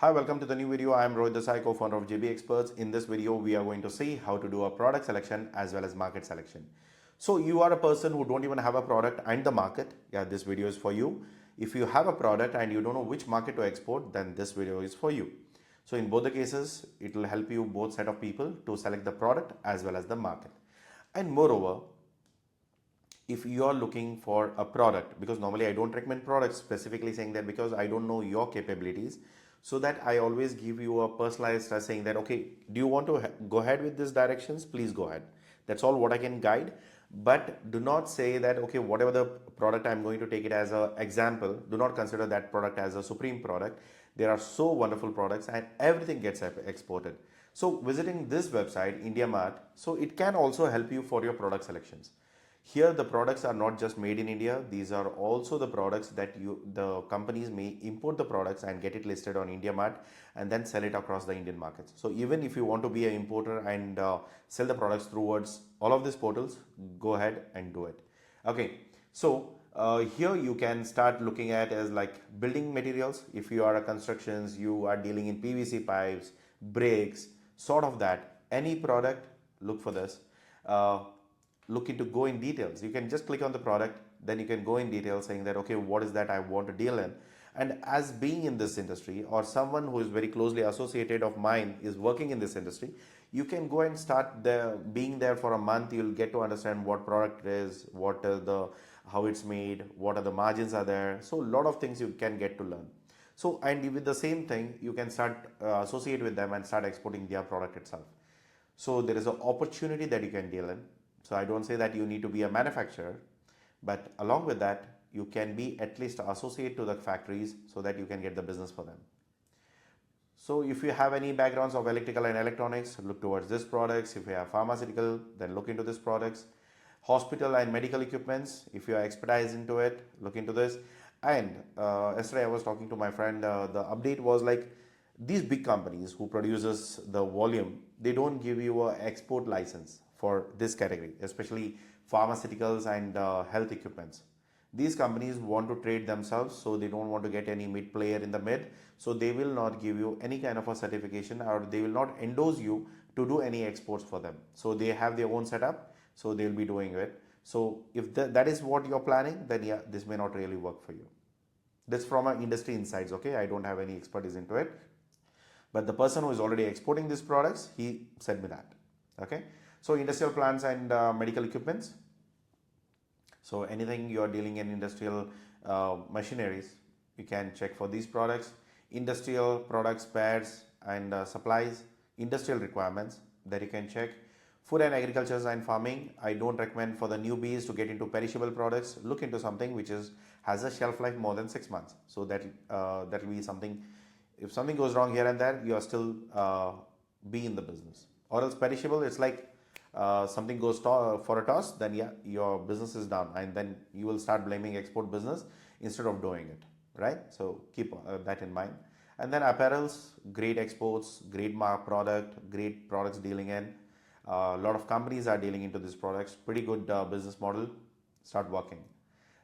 Hi, welcome to the new video. I am Rohit Desai, co-founder of JB Experts. In this video, we are going to see how to do a product selection as well as market selection. So you are a person who don't even have a product and the market. Yeah, this video is for you. If you have a product and you don't know which market to export, then this video is for you. So in both the cases, it will help you both set of people to select the product as well as the market. And moreover, if you are looking for a product, because normally I don't recommend products, specifically saying that because I don't know your capabilities, so that I always give you a personalized saying that, okay, do you want to go ahead with these directions? Please go ahead. That's all what I can guide. But do not say that, okay, whatever the product I'm going to take it as an example, do not consider that product as a supreme product. There are so wonderful products and everything gets exported. So visiting this website, India Mart, so it can also help you for your product selections. Here the products are not just made in India, these are also the products that the companies may import the products and get it listed on India Mart and then sell it across the Indian markets. So even if you want to be an importer and sell the products towards all of these portals, go ahead and do it. Okay, so here you can start looking at as like building materials. If you are a constructions, you are dealing in PVC pipes, bricks, sort of that, any product, look for this. Look into go in details. You can just click on the product, then you can go in detail saying that, okay, what is that I want to deal in. And as being in this industry or someone who is very closely associated of mine is working in this industry, you can go and start there, being there for a month. You'll get to understand what product it is, what are the, how it's made, what are the margins are there. So a lot of things you can get to learn. So, and with the same thing, you can start associate with them and start exporting their product itself. So there is an opportunity that you can deal in. So I don't say that you need to be a manufacturer, but along with that, you can be at least associate to the factories so that you can get the business for them. So if you have any backgrounds of electrical and electronics, look towards these products. If you have pharmaceutical, then look into these products. Hospital and medical equipments, if you are expertise into it, look into this. And yesterday I was talking to my friend, the update was like, these big companies who produces the volume, they don't give you an export license for this category, especially pharmaceuticals and health equipments. These companies want to trade themselves, so they don't want to get any mid player in the mid. So they will not give you any kind of a certification, or they will not endorse you to do any exports for them. So they have their own setup, so they'll be doing it. So if that is what you're planning, then yeah, this may not really work for you. That's from our industry insights, okay? I don't have any expertise into it. But the person who is already exporting these products, he said me that, okay? So industrial plants and medical equipments. So anything you are dealing in industrial machineries, you can check for these products. Industrial products, spares and supplies, industrial requirements that you can check. Food and agriculture and farming, I don't recommend for the newbies to get into perishable products. Look into something which has a shelf life more than 6 months. So that will be something, if something goes wrong here and there, you are still be in the business. Or else perishable, it's like something goes for a toss, then yeah, your business is down, and then you will start blaming export business instead of doing it, right? So keep that in mind. And then apparels, great exports, great product, great products dealing in. A lot of companies are dealing into these products. Pretty good business model. Start working.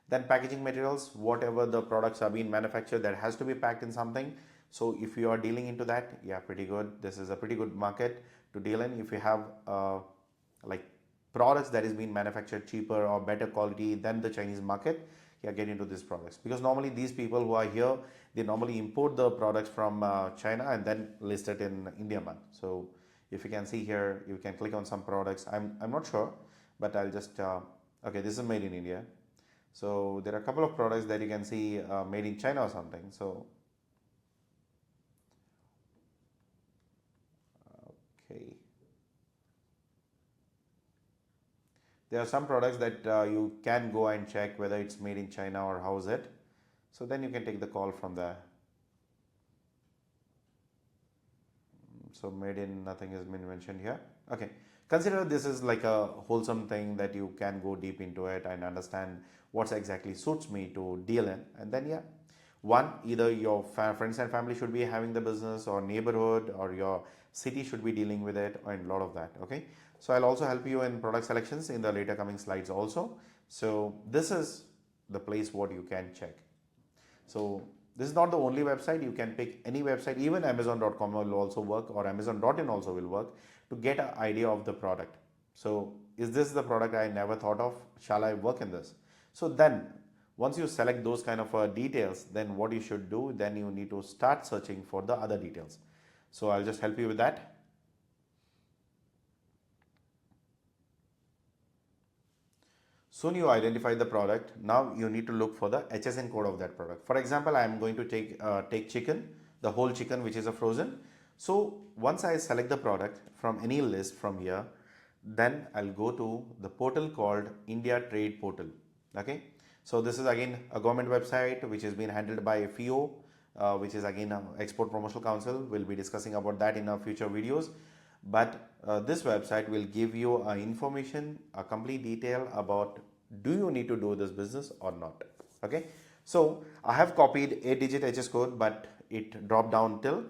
Then packaging materials, whatever the products are being manufactured, that has to be packed in something. So if you are dealing into that, yeah, pretty good. This is a pretty good market to deal in. If you have like products that is being manufactured cheaper or better quality than the Chinese market, yeah, get into these products. Because normally these people who are here, they normally import the products from China and then list it in India Mart. So if you can see here, you can click on some products. I'm not sure, but I'll just, okay, this is made in India. So there are a couple of products that you can see made in China or something. So, okay. There are some products that you can go and check whether it's made in China or how is it. So then you can take the call from there. So made in, nothing has been mentioned here. Okay. Consider this is like a wholesome thing that you can go deep into it and understand what exactly suits me to deal in. And then yeah, one, either your friends and family should be having the business, or neighborhood, or your city should be dealing with it, and a lot of that, okay? So I'll also help you in product selections in the later coming slides also. So this is the place what you can check. So This is not the only website. You can pick any website. Even Amazon.com will also work, or Amazon.in also will work, to get an idea of the product. So is this the product I never thought of? Shall I work in this? So then once you select those kind of details, then what you should do, then you need to start searching for the other details. So I'll just help you with that. Soon you identify the product. Now you need to look for the HSN code of that product. For example, I am going to take chicken, the whole chicken which is a frozen. So once I select the product from any list from here, then I'll go to the portal called India Trade Portal. Okay. So this is again a government website which is being handled by FIO, which is again Export Promotional Council. We'll be discussing about that in our future videos. But this website will give you information, a complete detail about do you need to do this business or not. Okay. So I have copied 8-digit HS code, but it dropped down till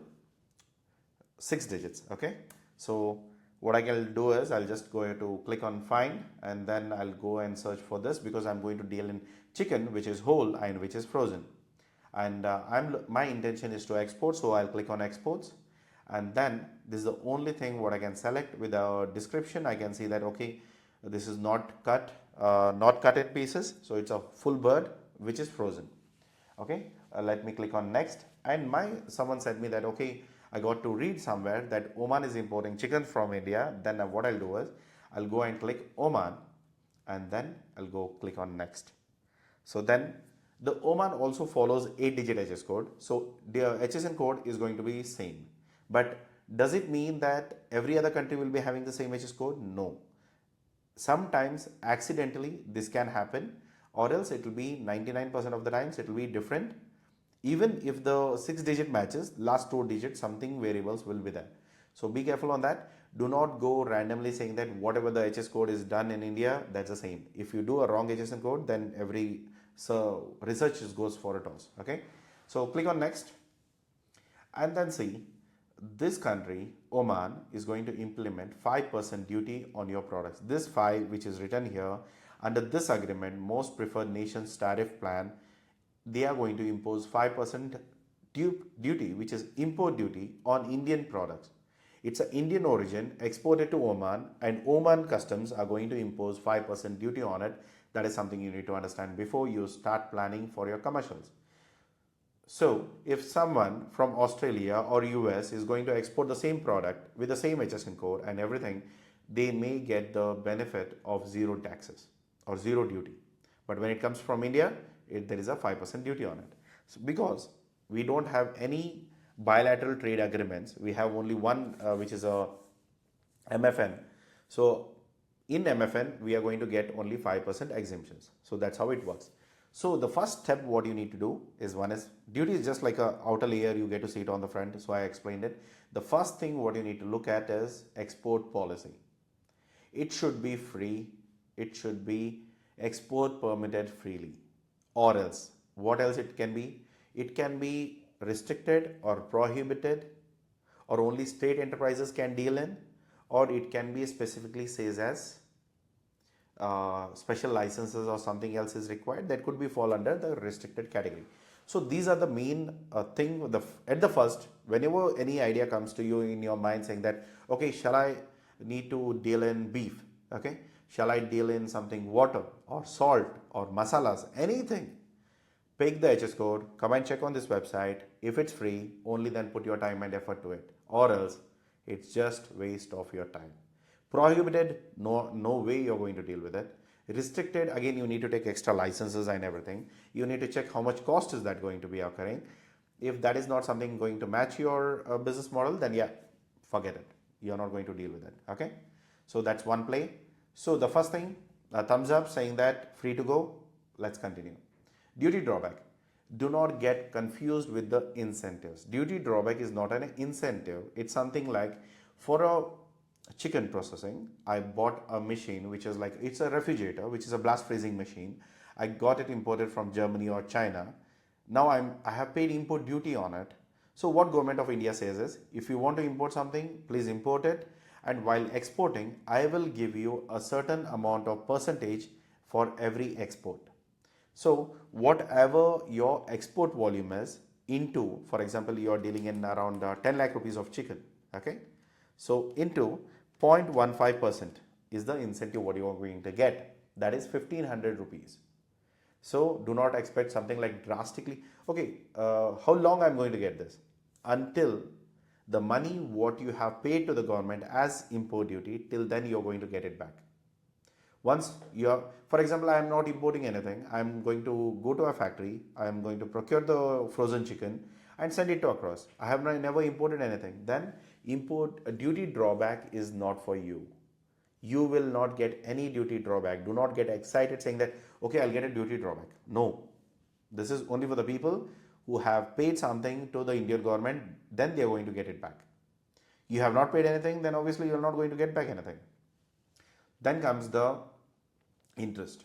6 digits. Okay. So what I can do is I'll just go to click on find, and then I'll go and search for this because I'm going to deal in chicken which is whole and which is frozen. And my intention is to export, so I'll click on exports. And then this is the only thing what I can select. With a description, I can see that okay, this is not cut in pieces, so it's a full bird which is frozen. Okay, let me click on next, and someone said me that okay, I got to read somewhere that Oman is importing chicken from India. Then what I'll do is I'll go and click Oman, and then I'll go click on next. So then the Oman also follows 8-digit HS code, so the HSN code is going to be same. But does it mean that every other country will be having the same HS code? No. Sometimes accidentally this can happen, or else it will be 99% of the times it will be different. Even if the 6-digit matches, last 2 digits, something variables will be there. So be careful on that. Do not go randomly saying that whatever the HS code is done in India, that's the same. If you do a wrong HSN code, then every research goes for a toss. Okay. So click on next, and then see this country, Oman, is going to implement 5% duty on your products. This 5 which is written here, under this agreement, most preferred nations tariff plan, they are going to impose 5% duty, which is import duty on Indian products. It's an Indian origin exported to Oman, and Oman customs are going to impose 5% duty on it. That is something you need to understand before you start planning for your commercials. So if someone from Australia or US is going to export the same product with the same HSN code and everything, they may get the benefit of zero taxes or zero duty. But when it comes from India, there is a 5% duty on it. So because we don't have any bilateral trade agreements, we have only one which is a MFN. So in MFN, we are going to get only 5% exemptions. So that's how it works. So the first step what you need to do is, one is duty is just like a outer layer, you get to see it on the front, so I explained it. The first thing what you need to look at is export policy. It should be free, it should be export permitted freely, or else what else it can be? It can be restricted or prohibited, or only state enterprises can deal in, or it can be specifically says as special licenses or something else is required, that could be fall under the restricted category. So these are the main thing. At the first, whenever any idea comes to you in your mind saying that okay, shall I need to deal in beef, okay, shall I deal in something water or salt or masalas, anything, pick the HS code, come and check on this website. If it's free, only then put your time and effort to it, or else it's just waste of your time. Prohibited, no way you're going to deal with it. Restricted, again you need to take extra licenses and everything. You need to check how much cost is that going to be occurring. If that is not something going to match your business model, then yeah, forget it. You're not going to deal with it. Okay. So that's one play. So the first thing, a thumbs up saying that free to go. Let's continue. Duty drawback. Do not get confused with the incentives. Duty drawback is not an incentive. It's something like, for a chicken processing, I bought a machine which is like, it's a refrigerator, which is a blast freezing machine. I got it imported from Germany or China. Now I have paid import duty on it. So what government of India says is, if you want to import something, please import it, and while exporting, I will give you a certain amount of percentage for every export. So whatever your export volume is, into, for example, you are dealing in around 10 lakh rupees of chicken, okay? So into 0.15% is the incentive what you are going to get. That is 1500 rupees. So do not expect something like drastically, okay, how long I'm going to get this? Until the money what you have paid to the government as import duty, till then you're going to get it back. Once you're, for example, I am not importing anything, I'm going to go to a factory, I'm going to procure the frozen chicken and send it to across. I have never imported anything. Then import duty drawback is not for you. You will not get any duty drawback. Do not get excited saying that, okay, I'll get a duty drawback. No, this is only for the people who have paid something to the Indian government, then they are going to get it back. You have not paid anything, then obviously you're not going to get back anything. Then comes the interest.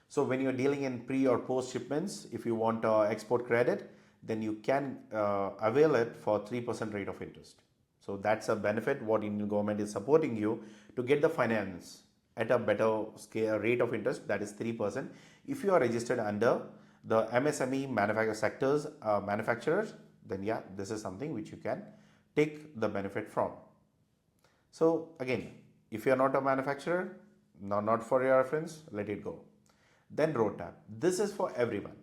So when you're dealing in pre or post shipments, if you want export credit, then you can avail it for 3% rate of interest. So that's a benefit what Indian government is supporting you to get the finance at a better scale rate of interest, that is 3%. If you are registered under the MSME manufacturers, then yeah, this is something which you can take the benefit from. So again, if you are not a manufacturer, not for your reference, let it go. Then road tab. This is for everyone.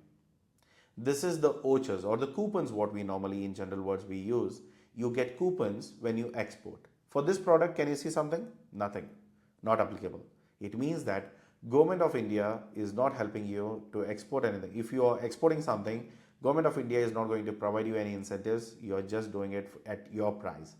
This is the vouchers or the coupons what we normally in general words we use. You get coupons when you export. For this product, can you see something? Nothing. Not applicable. It means that Government of India is not helping you to export anything. If you are exporting something, Government of India is not going to provide you any incentives. You are just doing it at your price.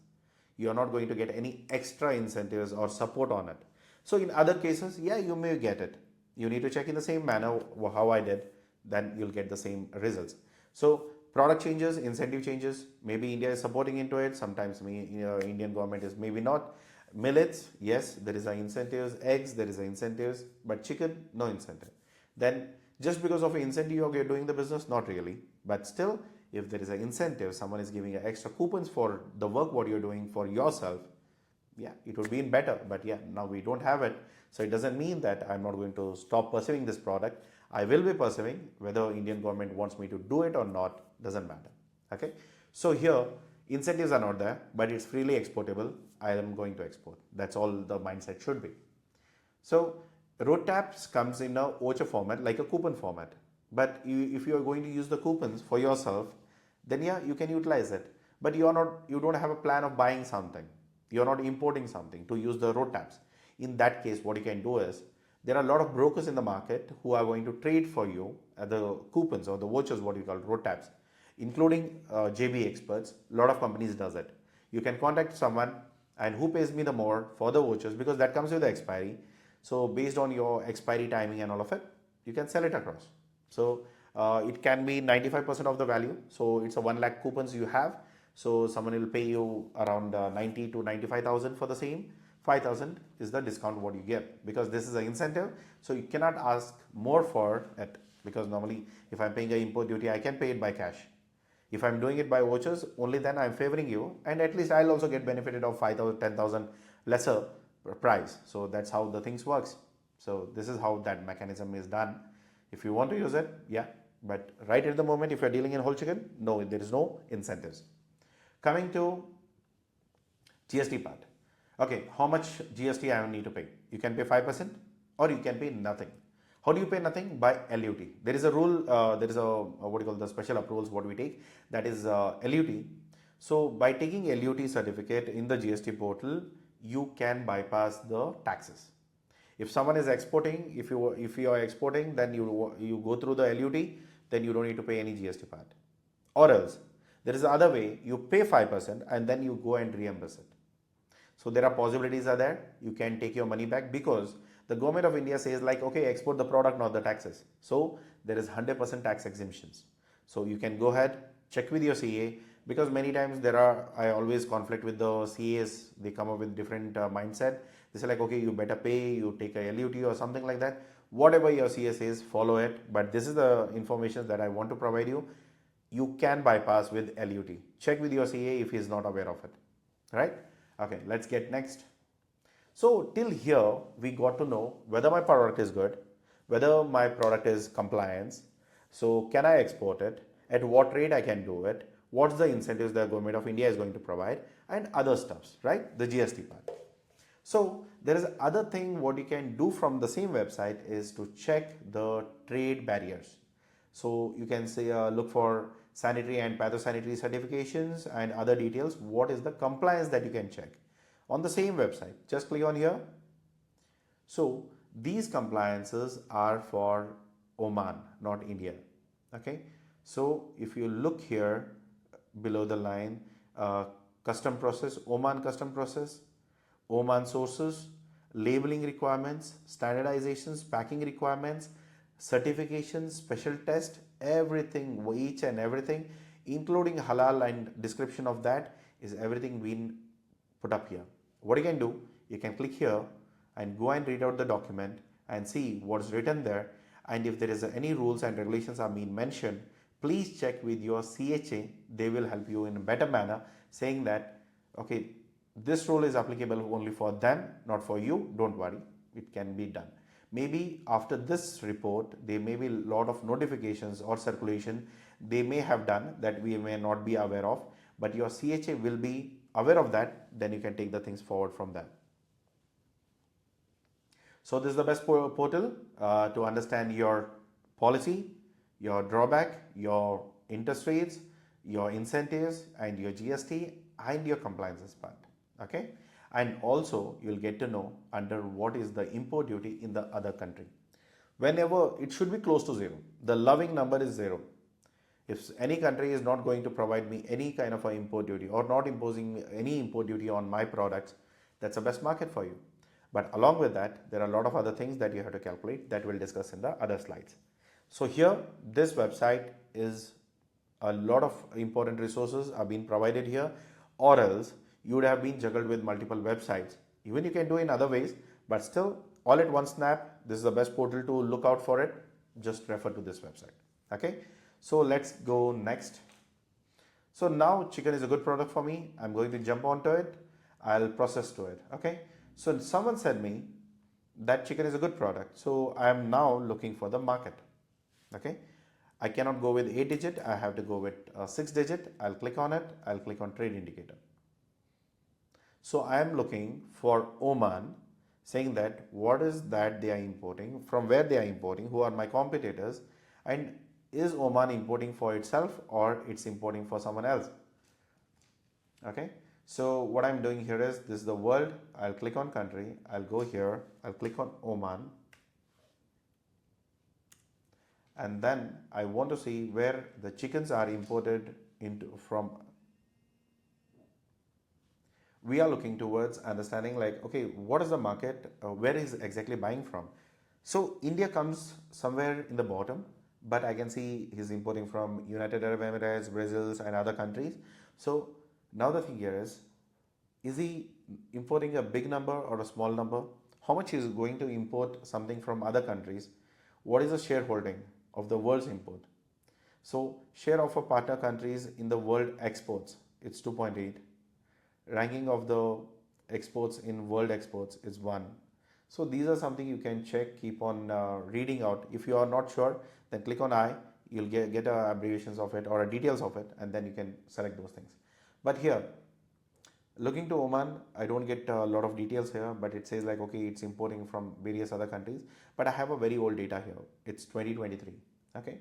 You are not going to get any extra incentives or support on it. So in other cases, yeah, you may get it. You need to check in the same manner how I did, then you'll get the same results. So product changes, incentive changes, maybe India is supporting into it, sometimes Indian government is maybe not. Millets, yes, there is a incentives. Eggs, there is a incentives, but chicken, no incentive. Then just because of an incentive you're doing the business, not really, but still if there is an incentive, someone is giving extra coupons for the work what you're doing for yourself, yeah, it would be better. But yeah, now we don't have it, so it doesn't mean that I'm not going to stop pursuing this product. I will be pursuing. Whether Indian government wants me to do it or not doesn't matter. Okay, so here incentives are not there, but it's freely exportable. I am going to export. That's all the mindset should be. So road taps comes in a voucher format, like a coupon format. But if you are going to use the coupons for yourself, then yeah, you can utilize it. But you don't have a plan of buying something. You're not importing something to use the road taps. In that case, what you can do is, there are a lot of brokers in the market who are going to trade for you the coupons or the vouchers, what you call road taps, including JB experts. A lot of companies does it. You can contact someone and who pays me the more for the vouchers, because that comes with the expiry. So based on your expiry timing and all of it, you can sell it across. So it can be 95% of the value. So it's a 1 lakh coupons you have. So someone will pay you around 90 to 95,000 for the same. 5,000 is the discount what you get, because this is an incentive. So you cannot ask more for it, because normally if I'm paying an import duty, I can pay it by cash. If I'm doing it by vouchers, only then I'm favoring you, and at least I'll also get benefited of 5,000, 10,000 lesser price. So that's how the things works. So this is how that mechanism is done. If you want to use it, yeah, but right at the moment, if you're dealing in whole chicken, no, there is no incentives. Coming to GST part. Okay, how much GST I need to pay? You can pay 5% or you can pay nothing. How do you pay nothing? By LUT. There is a rule, there is a what you call the special approvals what we take, that is LUT. So by taking LUT certificate in the GST portal, you can bypass the taxes. If someone is exporting, if you are exporting, then you go through the LUT, then you don't need to pay any GST part. Or else there is another way, you pay 5% and then you go and reimburse it. So there are possibilities are there. You can take your money back, because the government of India says like, okay, export the product, not the taxes. So there is 100% tax exemptions. So you can go ahead, check with your CA, because many times I always conflict with the CAs. They come up with different mindset. They say like, okay, you better pay, you take a LUT or something like that. Whatever your CA says, follow it. But this is the information that I want to provide you. You can bypass with LUT. Check with your CA if he is not aware of it, right? Okay, let's get next. So till here, we got to know whether my product is good, whether my product is compliance. So can I export it? at what rate I can do it, what's the incentives the government of India is going to provide, and other stuffs, right? The GST part. So there is other thing what you can do from the same website is to check the trade barriers. So you can say look for sanitary and pathosanitary certifications and other details. What is the compliance that you can check on the same website? Just click on here. So these compliances are for Oman, not India. Okay. So if you look here below the line, custom process, Oman custom process, Oman sources, labeling requirements, standardizations, packing requirements, certifications, special test, everything, each and everything, including halal and description of that, is everything been put up here. What you can do, you can click here and go and read out the document and see what's written there, and if there is any rules and regulations are being mentioned, please check with your CHA. They will help you in a better manner, saying that okay, this rule is applicable only for them, not for you. Don't worry, it can be done. Maybe after this report there may be a lot of notifications or circulation they may have done that we may not be aware of, but your CHA will be aware of that. Then you can take the things forward from there. So this is the best portal to understand your policy, your drawback, your interest rates, your incentives, and your GST and your compliances part. Okay, and also you'll get to know under what is the import duty in the other country. Whenever it should be close to zero, the loving number is zero. If any country is not going to provide me any kind of a import duty or not imposing any import duty on my products, that's the best market for you. But along with that, there are a lot of other things that you have to calculate that we'll discuss in the other slides. So here, this website is a lot of important resources are being provided here, or else you would have been juggled with multiple websites. Even you can do in other ways, but still all at one snap, this is the best portal to look out for it. Just refer to this website. Okay, so let's go next. So now chicken is a good product for me. I'm going to jump onto it. I'll process to it. Okay, so someone said me that chicken is a good product. So I am now looking for the market. Okay, I cannot go with 8 digit. I have to go with 6 digit. I'll click on it. I'll click on trade indicator. So I am looking for Oman, saying that what is that they are importing, from where they are importing, who are my competitors, and is Oman importing for itself or it's importing for someone else. Okay, so what I'm doing here is this is the world. I'll click on country. I'll go here. I'll click on Oman. And then I want to see where the chickens are imported into from. We are looking towards understanding like, okay, what is the market, where is exactly buying from. So India comes somewhere in the bottom, but I can see he's importing from United Arab Emirates, Brazil and other countries. So now the thing here is he importing a big number or a small number? How much is going to import something from other countries? What is the shareholding of the world's import? So share of a partner countries in the world exports, it's 2.8. Ranking of the exports in world exports is 1. So these are something you can check, keep on reading out. If you are not sure, then click on I, you'll get abbreviations of it or details of it, and then you can select those things. But here, looking to Oman, I don't get a lot of details here, but it says like, okay, it's importing from various other countries, but I have a very old data here. It's 2023. Okay.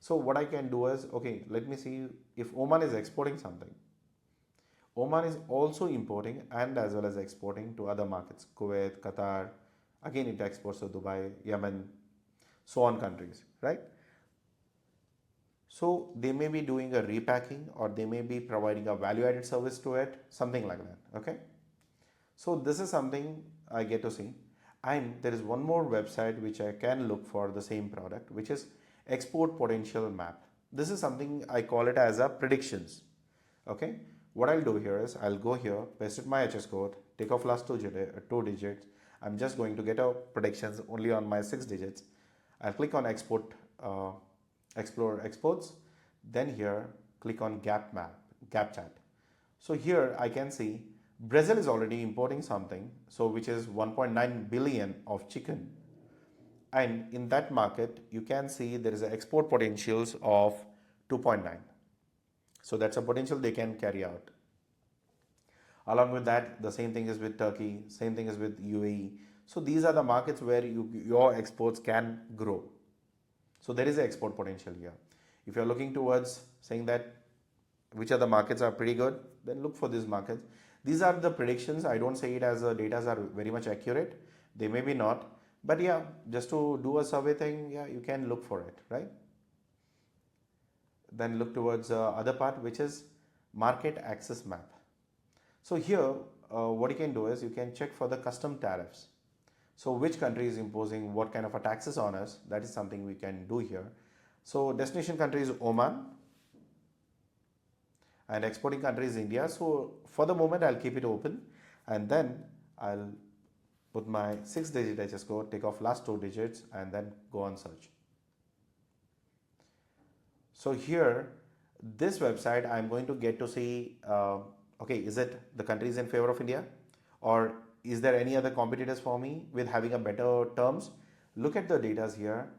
So what I can do is, okay, let me see if Oman is exporting something. Oman is also importing and as well as exporting to other markets, Kuwait, Qatar, again it exports to Dubai, Yemen, so on countries, right? So they may be doing a repacking or they may be providing a value added service to it, something like that, okay? So this is something I get to see. And there is one more website which I can look for the same product, which is export potential map. This is something I call it as a predictions, okay? What I'll do here is I'll go here, paste my HS code, take off last two digits. I'm just going to get a predictions only on my 6 digits. I'll click on export, explore exports. Then here, click on gap chat. So here I can see Brazil is already importing something, so which is 1.9 billion of chicken. And in that market, you can see there is an export potentials of 2.9. So that's a potential they can carry out. Along with that, the same thing is with Turkey, same thing is with UAE. So these are the markets where your exports can grow. So there is an export potential here. If you're looking towards saying that which other markets are pretty good, then look for these markets. These are the predictions. I don't say it as the data are very much accurate. They may be not, but yeah, just to do a survey thing, yeah, you can look for it, right? Then look towards other part, which is market access map. So here, what you can do is you can check for the custom tariffs. So which country is imposing what kind of a taxes on us? That is something we can do here. So destination country is Oman and exporting country is India. So for the moment, I'll keep it open and then I'll put my 6-digit HS code, take off last 2 digits and then go on search. So here, this website, I'm going to get to see, okay, is it the country is in favor of India or is there any other competitors for me with having a better terms? Look at the data here.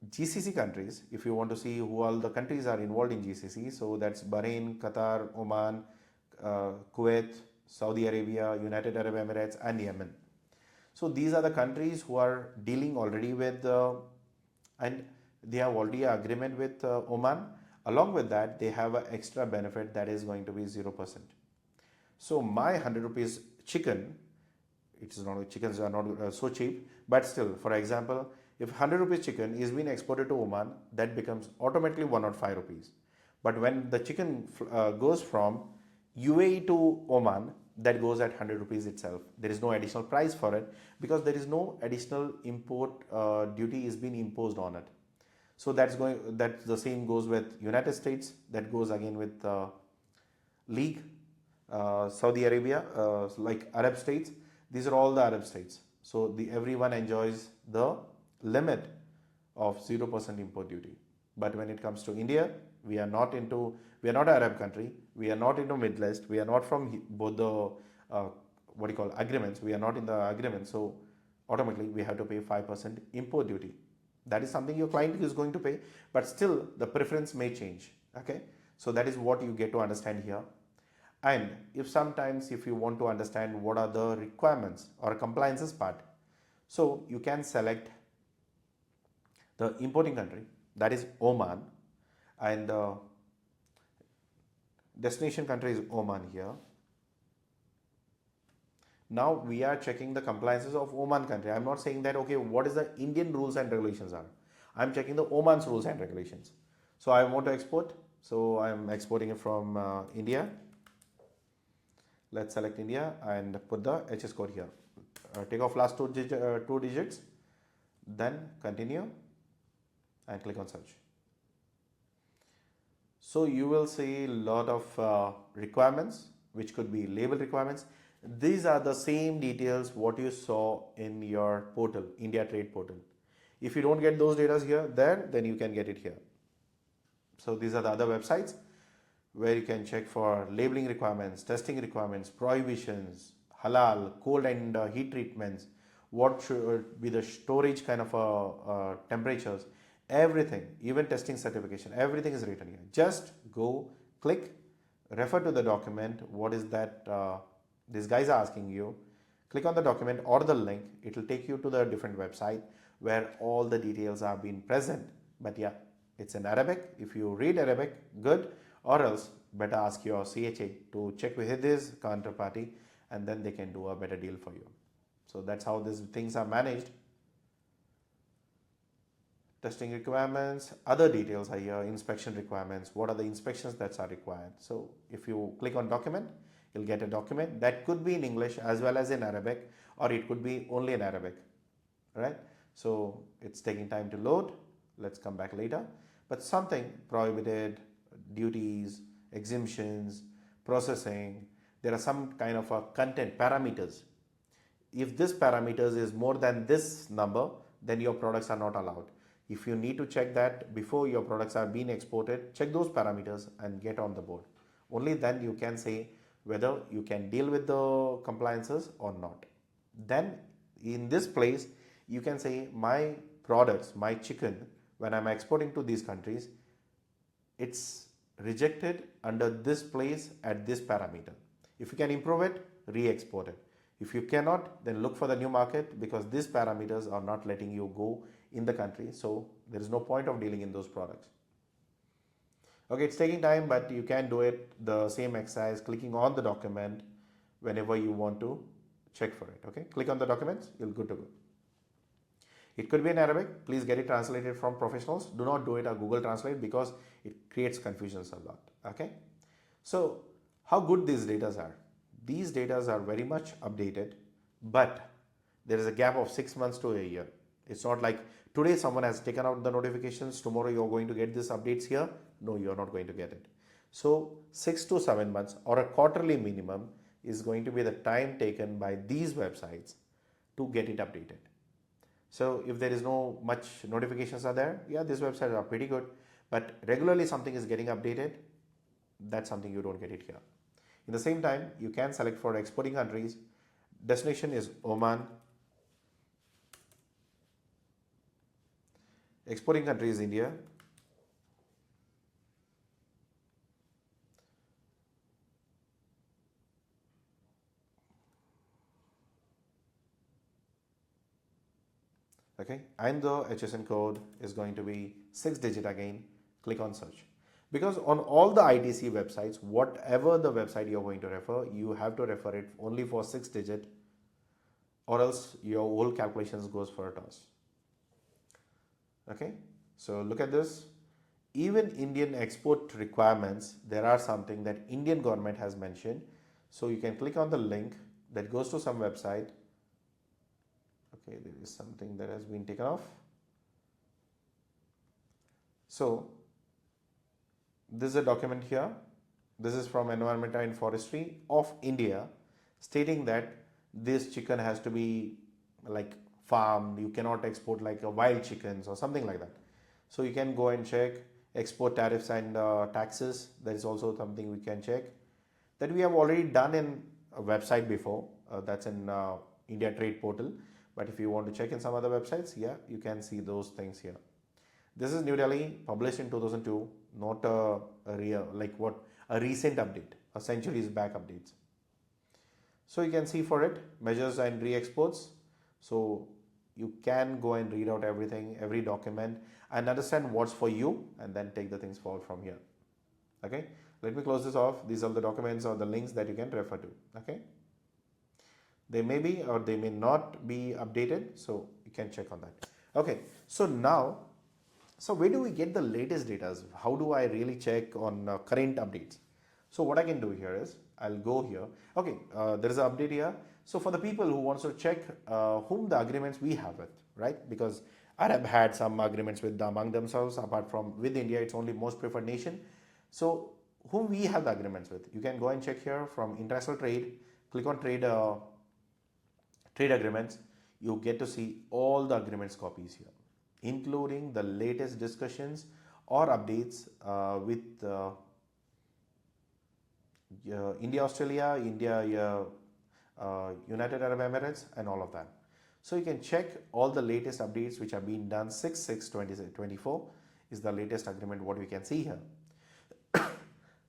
GCC countries, if you want to see who all the countries are involved in GCC, so that's Bahrain, Qatar, Oman, Kuwait, Saudi Arabia, United Arab Emirates and Yemen. So these are the countries who are dealing already with and they have already an agreement with Oman. Along with that, they have an extra benefit that is going to be 0%. So my 100 rupees chicken, it is not, chickens are not so cheap, but still, for example, if 100 rupees chicken is being exported to Oman, that becomes automatically 105 rupees. But when the chicken goes from UAE to Oman, that goes at 100 rupees itself. There is no additional price for it because there is no additional import duty is being imposed on it. So that's the same goes with United States. That goes again with League, Saudi Arabia, like Arab states. These are all the Arab states. So everyone enjoys the limit of 0% import duty. But when it comes to India, we are not an Arab country. We are not into Middle East. We are not from both the agreements. We are not in the agreement. So automatically we have to pay 5% import duty. That is something your client is going to pay, but still the preference may change. Okay, so that is what you get to understand here. And if you want to understand what are the requirements or compliances part, so you can select the importing country, that is Oman, and the destination country is Oman here. Now we are checking the compliances of Oman country. I'm not saying that, okay, what is the Indian rules and regulations are. I'm checking the Oman's rules and regulations. So I want to export. So I'm exporting it from India. Let's select India and put the HS code here. Take off last 2 digits, then continue and click on search. So you will see a lot of requirements, which could be label requirements. These are the same details what you saw in your portal, India Trade portal. If you don't get those data here, then you can get it here. So these are the other websites where you can check for labeling requirements, testing requirements, prohibitions, halal, cold and heat treatments, what should be the storage kind of temperatures, everything, even testing certification, everything is written here. Just go, click, refer to the document, what is that these guys are asking you, click on the document or the link, it will take you to the different website where all the details are being present. But yeah, it's in Arabic. If you read Arabic, good, or else better ask your CHA to check with his counterparty and then they can do a better deal for you. So that's how these things are managed. Testing requirements, other details are here, inspection requirements, what are the inspections that are required. So if you click on document, you'll get a document that could be in English as well as in Arabic, or it could be only in Arabic, right? So it's taking time to load. Let's come back later. But something prohibited, duties, exemptions, processing, there are some kind of a content parameters. If this parameters is more than this number, then your products are not allowed. If you need to check that before your products are being exported, check those parameters and get on the board. Only then you can say whether you can deal with the compliances or not. Then in this place, you can say my products, my chicken, when I'm exporting to these countries, it's rejected under this place at this parameter. If you can improve it, re-export it. If you cannot, then look for the new market, because these parameters are not letting you go in the country. So there is no point of dealing in those products. Okay, it's taking time, but you can do it the same exercise, clicking on the document whenever you want to check for it. Okay, click on the documents, you're good to go. It could be in Arabic. Please get it translated from professionals. Do not do it on Google Translate, because it creates confusions a lot. Okay. So how good these data are? These data are very much updated, but there is a gap of 6 months to a year. It's not like today someone has taken out the notifications, tomorrow you're going to get these updates here. No, you're not going to get it. So 6 to 7 months or a quarterly minimum is going to be the time taken by these websites to get it updated. So if there is no much notifications are there, yeah, these websites are pretty good, but regularly something is getting updated, that's something you don't get it here. In the same time, you can select for exporting countries. Destination is Oman. Exporting country is India. Okay, and the HSN code is going to be 6-digit again. Click on search. Because on all the ITC websites, whatever the website you're going to refer, you have to refer it only for 6-digit, or else your whole calculations goes for a toss. Okay, so look at this. Even Indian export requirements, there are something that Indian government has mentioned. So you can click on the link that goes to some website. Okay, there is something that has been taken off. So this is a document here. This is from Environment and Forestry of India, stating that this chicken has to be like farmed. You cannot export like a wild chickens or something like that. So you can go and check export tariffs and taxes. That is also something we can check. That we have already done in a website before. That's in India Trade Portal. But if you want to check in some other websites, yeah, you can see those things here. This is New Delhi, published in 2002, not a recent update, a centuries back updates. So you can see for it, measures and re-exports. So you can go and read out everything, every document, and understand what's for you, and then take the things forward from here. Okay, let me close this off. These are the documents or the links that you can refer to. Okay, they may be or they may not be updated, so you can check on that. Okay, so now, so where do we get the latest data? How do I really check on current updates? So what I can do here is, I'll go here. Okay, there is an update here. So for the people who wants to check whom the agreements we have with, right? Because Arab had some agreements with among themselves. Apart from with India, it's only most preferred nation. So whom we have the agreements with, you can go and check here from international trade. Click on trade agreements. You get to see all the agreements copies here, including the latest discussions or updates with India, Australia, India, United Arab Emirates, and all of that. So you can check all the latest updates which have been done. 6/6/2024 is the latest agreement what we can see here.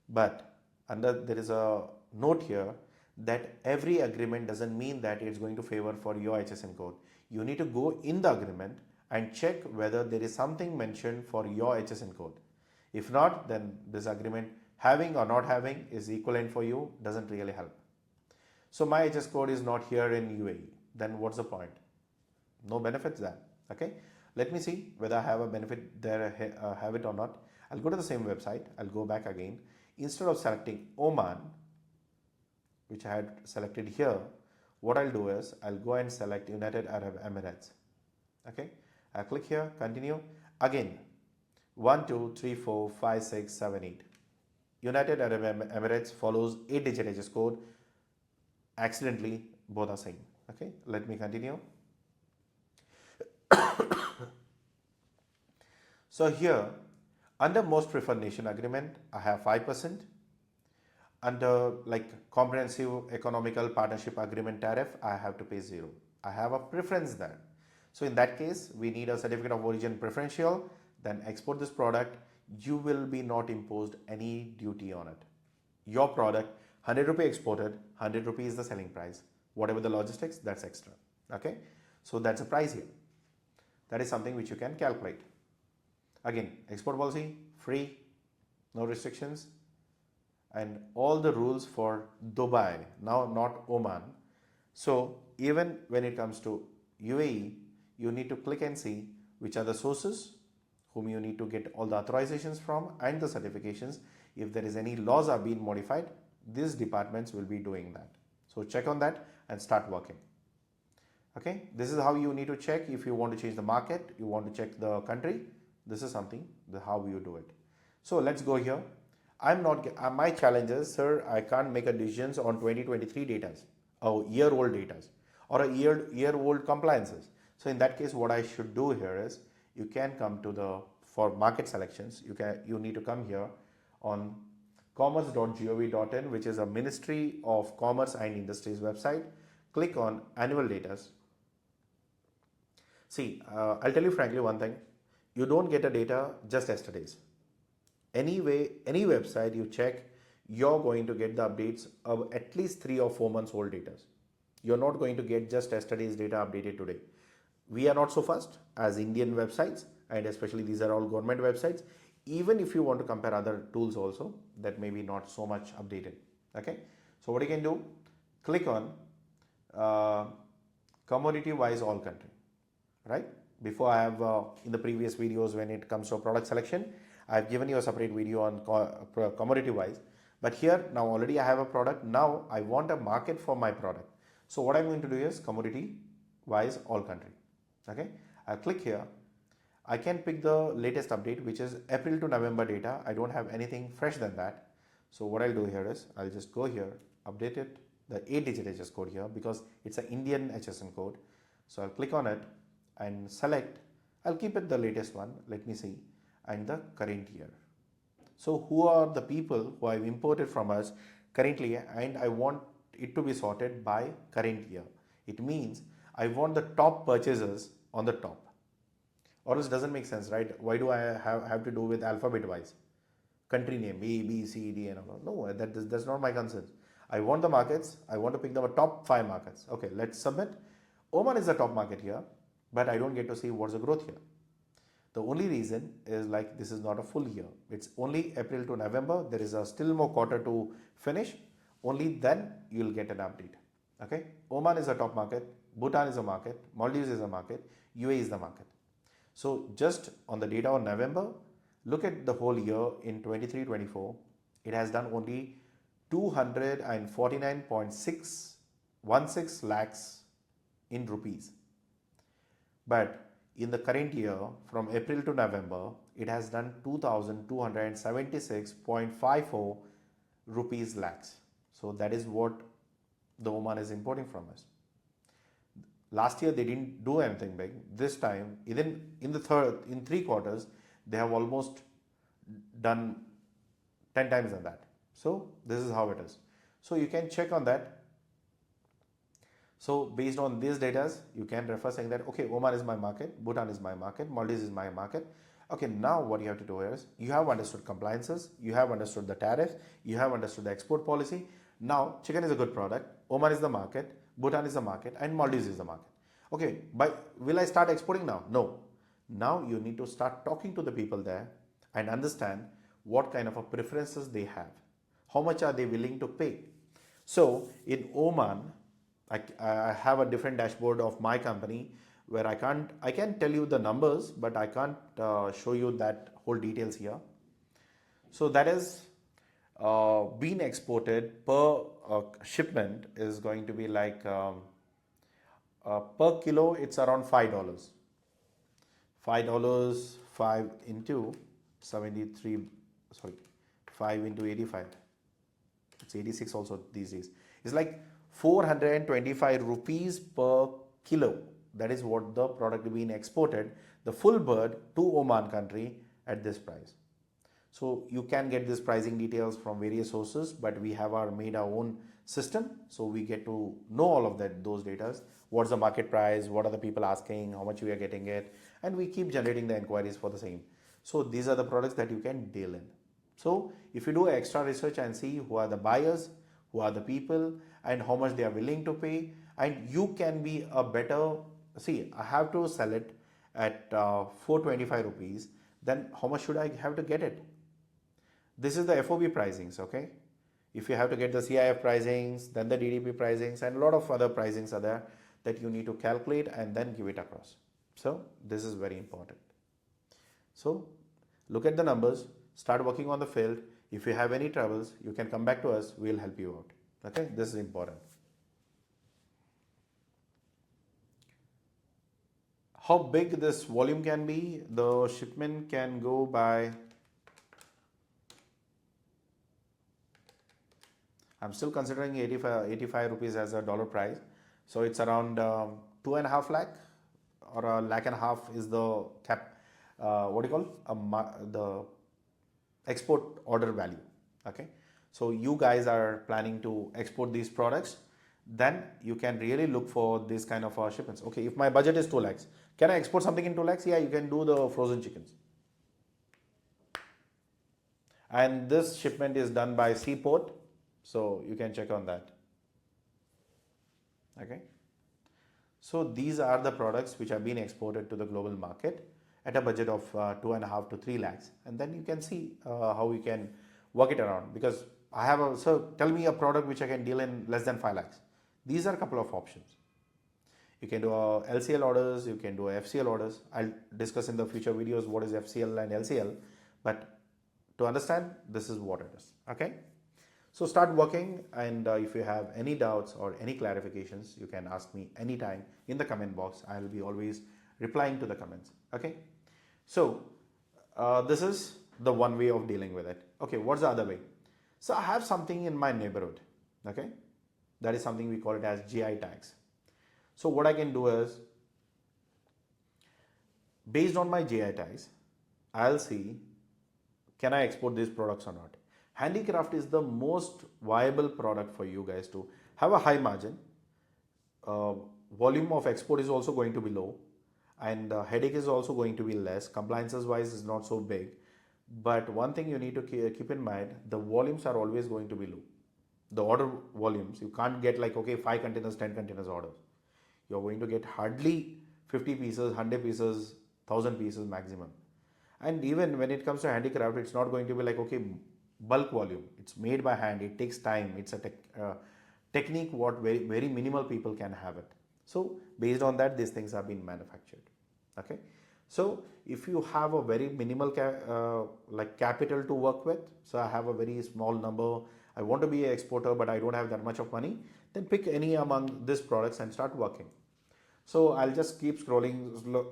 But there is a note here that every agreement doesn't mean that it's going to favor for your HSN code. You need to go in the agreement and check whether there is something mentioned for your HSN code. If not, then this agreement having or not having is equivalent for you, doesn't really help. So my HS code is not here in UAE. Then what's the point? No benefits there. Okay. Let me see whether I have a benefit there, have it or not. I'll go to the same website. I'll go back again. Instead of selecting Oman, which I had selected here, what I'll do is I'll go and select United Arab Emirates. Okay. I'll click here, continue. Again, 1, 2, 3, 4, 5, 6, 7, 8. United Arab Emirates follows 8-digit HS code. Accidentally, both are same. Okay, let me continue. So here, under most preferred nation agreement, I have 5%. Under like comprehensive economical partnership agreement tariff, I have to pay 0. I have a preference there. So in that case, we need a certificate of origin preferential, then export this product. you will be not imposed any duty on it. Your product, 100 rupee exported, 100 rupee is the selling price. Whatever the logistics, that's extra. Okay, so that's a price here. That is something which you can calculate. Again, export policy, free, no restrictions, and all the rules for Dubai, now not Oman. So even when it comes to UAE, you need to click and see which are the sources whom you need to get all the authorizations from and the certifications. If there is any laws are being modified, these departments will be doing that. So check on that and start working. Okay, this is how you need to check if you want to change the market, you want to check the country. This is something how you do it. So let's go here. I'm not my challenge is, sir, I can't make a decisions on 2023 data or year-old data or a year-old compliances. So in that case, what I should do here is you can come to the for market selections. You need to come here on commerce.gov.in, which is a Ministry of Commerce and Industries website. Click on annual data. See, I'll tell you frankly one thing. You don't get a data just yesterday's. Anyway, any website you check, you're going to get the updates of at least 3 or 4 months old data. You're not going to get just yesterday's data updated today. We are not so fast as Indian websites, and especially these are all government websites. Even if you want to compare other tools also, that may be not so much updated. Okay, so what you can do, click on commodity wise all country, right? Before I have in the previous videos when it comes to product selection, I have given you a separate video on commodity wise, but here now already I have a product. Now I want a market for my product. So what I'm going to do is commodity wise all country. Okay, I'll click here. I can pick the latest update, which is April to November data. I don't have anything fresh than that. So what I'll do here is I'll just go here, update it, the 8-digit HS code here because it's an Indian HSN code. So I'll click on it and select. I'll keep it the latest one. Let me see. And the current year. So who are the people who I've imported from us currently, and I want it to be sorted by current year. It means I want the top purchasers on the top. Or else doesn't make sense, right? Why do I have to do with alphabet wise? Country name, A, B, C, D and all. No, that's not my concern. I want the markets. I want to pick the top 5 markets. Okay, let's submit. Oman is the top market here, but I don't get to see what's the growth here. The only reason is like this is not a full year. It's only April to November. There is a still more quarter to finish. Only then you'll get an update. Okay. Oman is a top market. Bhutan is a market. Maldives is a market. UAE is the market. So just on the data on November, look at the whole year in 23-24. It has done only 249.616 lakhs in rupees. But in the current year, from April to November, it has done 2,276.54 rupees lakhs. So that is what the Oman is importing from us. Last year they didn't do anything big. This time, even in 3 quarters, they have almost done 10 times than that. So this is how it is. So you can check on that. So based on these data, you can refer saying that, okay, Oman is my market, Bhutan is my market, Maldives is my market. Okay, now what you have to do is, you have understood compliances, you have understood the tariff, you have understood the export policy. Now, chicken is a good product, Oman is the market, Bhutan is the market, and Maldives is the market. Okay, but will I start exporting now? No. Now you need to start talking to the people there and understand what kind of a preferences they have. How much are they willing to pay? So in Oman, I have a different dashboard of my company where I can tell you the numbers, but I can't show you that whole details here. So that is being exported per shipment is going to be like per kilo it's around $5. $5, 5 into 73, sorry, 5 into 85. It's 86 also these days. It's like 425 rupees per kilo. That is what the product being exported, the full bird to Oman country at this price. So you can get this pricing details from various sources, but we have made our own system. So we get to know all of those data. What's the market price? What are the people asking? How much we are getting it? And we keep generating the inquiries for the same. So these are the products that you can deal in. So if you do extra research and see who are the buyers, who are the people, and how much they are willing to pay, and you can be a better, see, I have to sell it at 425 rupees, then how much should I have to get it? This is the FOB pricings, okay? If you have to get the CIF pricings, then the DDP pricings, and a lot of other pricings are there that you need to calculate and then give it across. So this is very important. So look at the numbers, start working on the field. If you have any troubles, you can come back to us, we'll help you out. Okay, this is important. How big this volume can be? The shipment can go by, I'm still considering 85 rupees as a dollar price. So it's around 2.5 lakh or a lakh and a half is the cap, what do you call, the export order value. Okay. So you guys are planning to export these products, then you can really look for this kind of shipments. Okay. If my budget is 2 lakhs, can I export something in 2 lakhs? Yeah, you can do the frozen chickens. And this shipment is done by seaport. So you can check on that. Okay. So these are the products which have been exported to the global market at a budget of 2.5 to 3 lakhs. And then you can see how we can work it around, because I have a, so tell me a product which I can deal in less than 5 lakhs. These are a couple of options. You can do LCL orders, you can do FCL orders. I'll discuss in the future videos what is FCL and LCL, but to understand, this is what it is. Okay. So start working, and if you have any doubts or any clarifications, you can ask me anytime in the comment box. I will be always replying to the comments. Okay. So this is the one way of dealing with it. Okay. What's the other way? So I have something in my neighborhood. Okay. That is something we call it as GI tags. So what I can do is, based on my GI tags, I'll see, can I export these products or not? Handicraft is the most viable product for you guys to have a high margin. Volume of export is also going to be low, and headache is also going to be less. Compliances wise is not so big. But one thing you need to keep in mind, the volumes are always going to be low. The order volumes, you can't get like, okay, 5 containers, 10 containers orders. You're going to get hardly 50 pieces, 100 pieces, 1000 pieces maximum. And even when it comes to handicraft, it's not going to be like, okay, bulk volume. It's made by hand. It takes time. It's a technique what very minimal people can have it. So based on that, these things have been manufactured. Okay. So if you have a very minimal like capital to work with, so I have a very small number, I want to be an exporter, but I don't have that much of money, then pick any among these products and start working. So I'll just keep scrolling.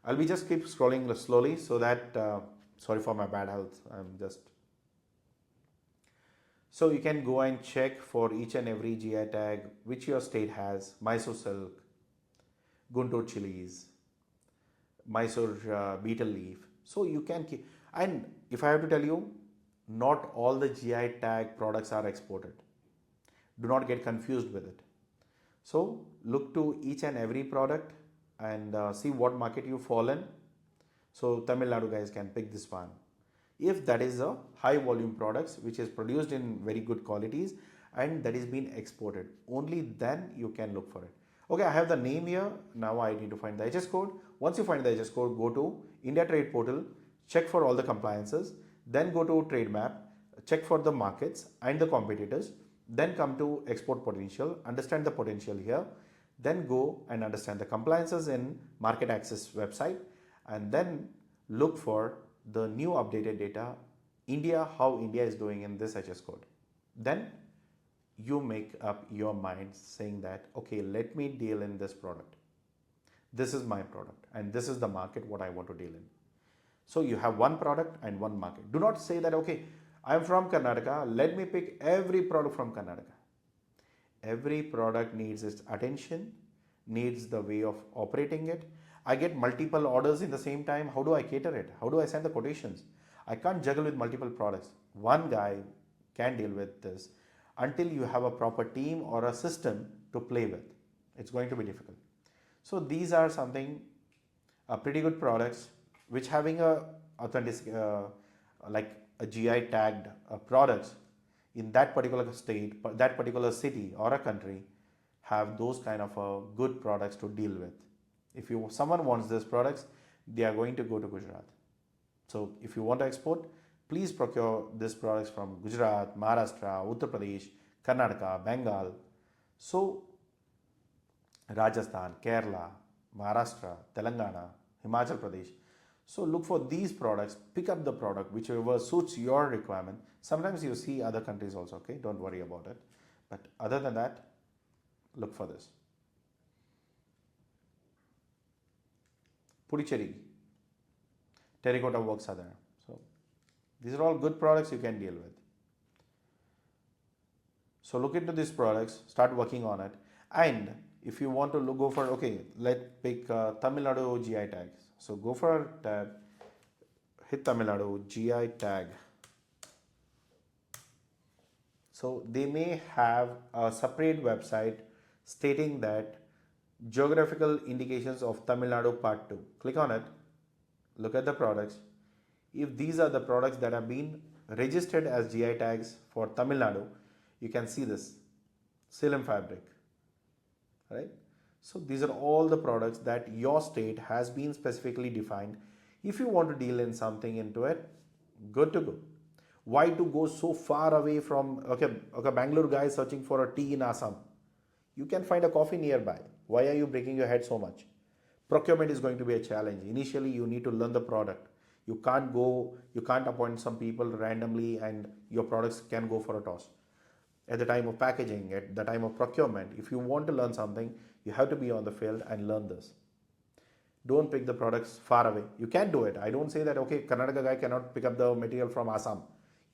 I'll be just keep scrolling slowly so that, sorry for my bad health. So you can go and check for each and every GI tag which your state has. Mysore silk, Guntur chilies, Mysore beetle leaf. So you can keep, and if I have to tell you, not all the GI tag products are exported. Do not get confused with it. So look to each and every product and see what market you fall in. So Tamil Nadu guys can pick this one. If that is a high volume products which is produced in very good qualities and that is being exported, only then you can look for it. Okay, I have the name here. Now I need to find the HS code. Once you find the HS code, go to India Trade Portal, check for all the compliances, then go to Trade Map, check for the markets and the competitors, then come to export potential, understand the potential here, then go and understand the compliances in market access website, and then look for the new updated data, India, how India is doing in this HS code. Then you make up your mind saying that, okay, let me deal in this product. This is my product and this is the market what I want to deal in. So you have one product and one market. Do not say that, okay, I'm from Karnataka, let me pick every product from Karnataka. Every product needs its attention, needs the way of operating it. I get multiple orders in the same time. How do I cater it? How do I send the quotations? I can't juggle with multiple products. One guy can deal with this until you have a proper team or a system to play with. It's going to be difficult. So these are something pretty good products which having a authentic like a GI tagged products in that particular state, that particular city or a country have those kind of good products to deal with. If someone wants these products, they are going to go to Gujarat. So if you want to export, please procure these products from Gujarat, Maharashtra, Uttar Pradesh, Karnataka, Bengal. So Rajasthan, Kerala, Maharashtra, Telangana, Himachal Pradesh. So look for these products, pick up the product whichever suits your requirement. Sometimes you see other countries also, okay? Don't worry about it. But other than that, look for this. Puducherry, terracotta works are there. So these are all good products you can deal with. So look into these products, start working on it. And if you want to go for, okay, let's pick Tamil Nadu GI tags. So go for a tab, hit Tamil Nadu GI tag. So they may have a separate website stating that geographical indications of Tamil Nadu part 2. Click on it, look at the products. If these are the products that have been registered as GI tags for Tamil Nadu, you can see this Silum fabric, right? So these are all the products that your state has been specifically defined. If you want to deal in something into it, good to go. Why to go so far away from, okay, Bangalore guy is searching for a tea in Assam. You can find a coffee nearby. Why are you breaking your head so much? Procurement is going to be a challenge. Initially, you need to learn the product. You can't appoint some people randomly and your products can go for a toss. At the time of packaging, at the time of procurement, if you want to learn something, you have to be on the field and learn this. Don't pick the products far away. You can do it. I don't say that, okay, Karnataka guy cannot pick up the material from Assam.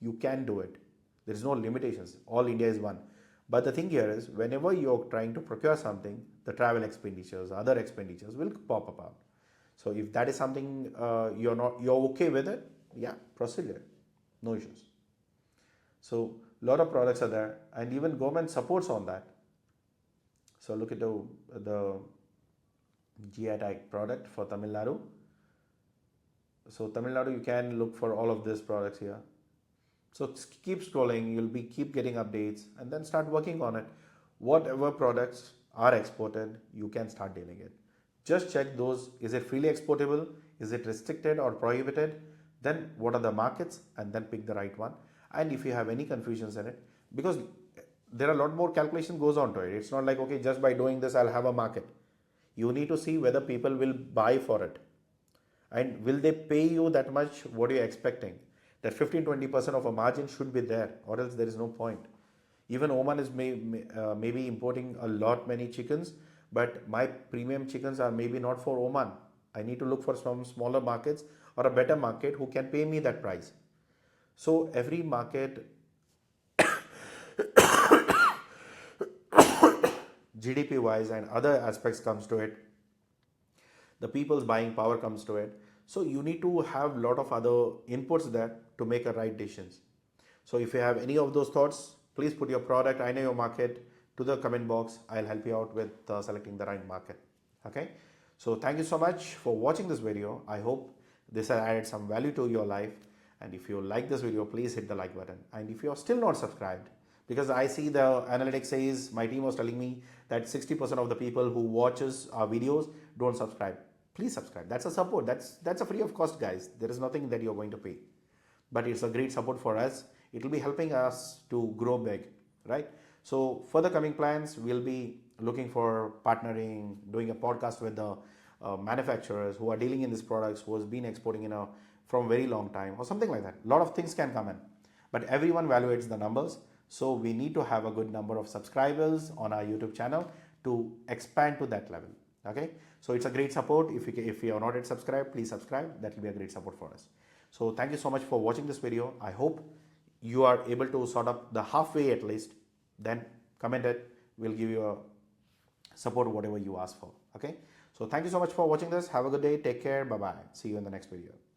You can do it. There is no limitations. All India is one. But the thing here is, whenever you're trying to procure something, the travel expenditures, other expenditures will pop up. So if that is something you're okay with it, yeah, proceed there. No issues. So a lot of products are there, and even government supports on that. So look at the GI tag product for Tamil Nadu. So Tamil Nadu, you can look for all of these products here. So keep scrolling, you'll keep getting updates and then start working on it. Whatever products are exported, you can start dealing it. Just check those, is it freely exportable? Is it restricted or prohibited? Then what are the markets, and then pick the right one. And if you have any confusions in it, because there are a lot more calculation goes on to it. It's not like, okay, just by doing this, I'll have a market. You need to see whether people will buy for it. And will they pay you that much? What are you expecting? That 15-20% of a margin should be there, or else there is no point. Even Oman is maybe importing many chickens, but my premium chickens are maybe not for Oman. I need to look for some smaller markets or a better market who can pay me that price. So every market, GDP wise and other aspects comes to it. The people's buying power comes to it. So you need to have a lot of other inputs there to make a right decisions. So if you have any of those thoughts, please put your product, I know your market, to the comment box. I'll help you out with selecting the right market. Okay. So thank you so much for watching this video. I hope this has added some value to your life. And if you like this video, please hit the like button. And if you're still not subscribed, because I see the analytics says, my team was telling me that 60% of the people who watches our videos don't subscribe. Please subscribe. That's a support. That's a free of cost, guys. There is nothing that you're going to pay. But it's a great support for us. It will be helping us to grow big, right? So for the coming plans, we'll be looking for partnering, doing a podcast with the manufacturers who are dealing in these products, who has been exporting from very long time or something like that. A lot of things can come in, but everyone evaluates the numbers. So we need to have a good number of subscribers on our YouTube channel to expand to that level. Okay, so it's a great support. If you are not yet subscribed, please subscribe. That will be a great support for us. So thank you so much for watching this video. I hope you are able to sort up the halfway at least. Then comment it. We'll give you a support whatever you ask for. Okay, so thank you so much for watching this. Have a good day. Take care. Bye bye. See you in the next video.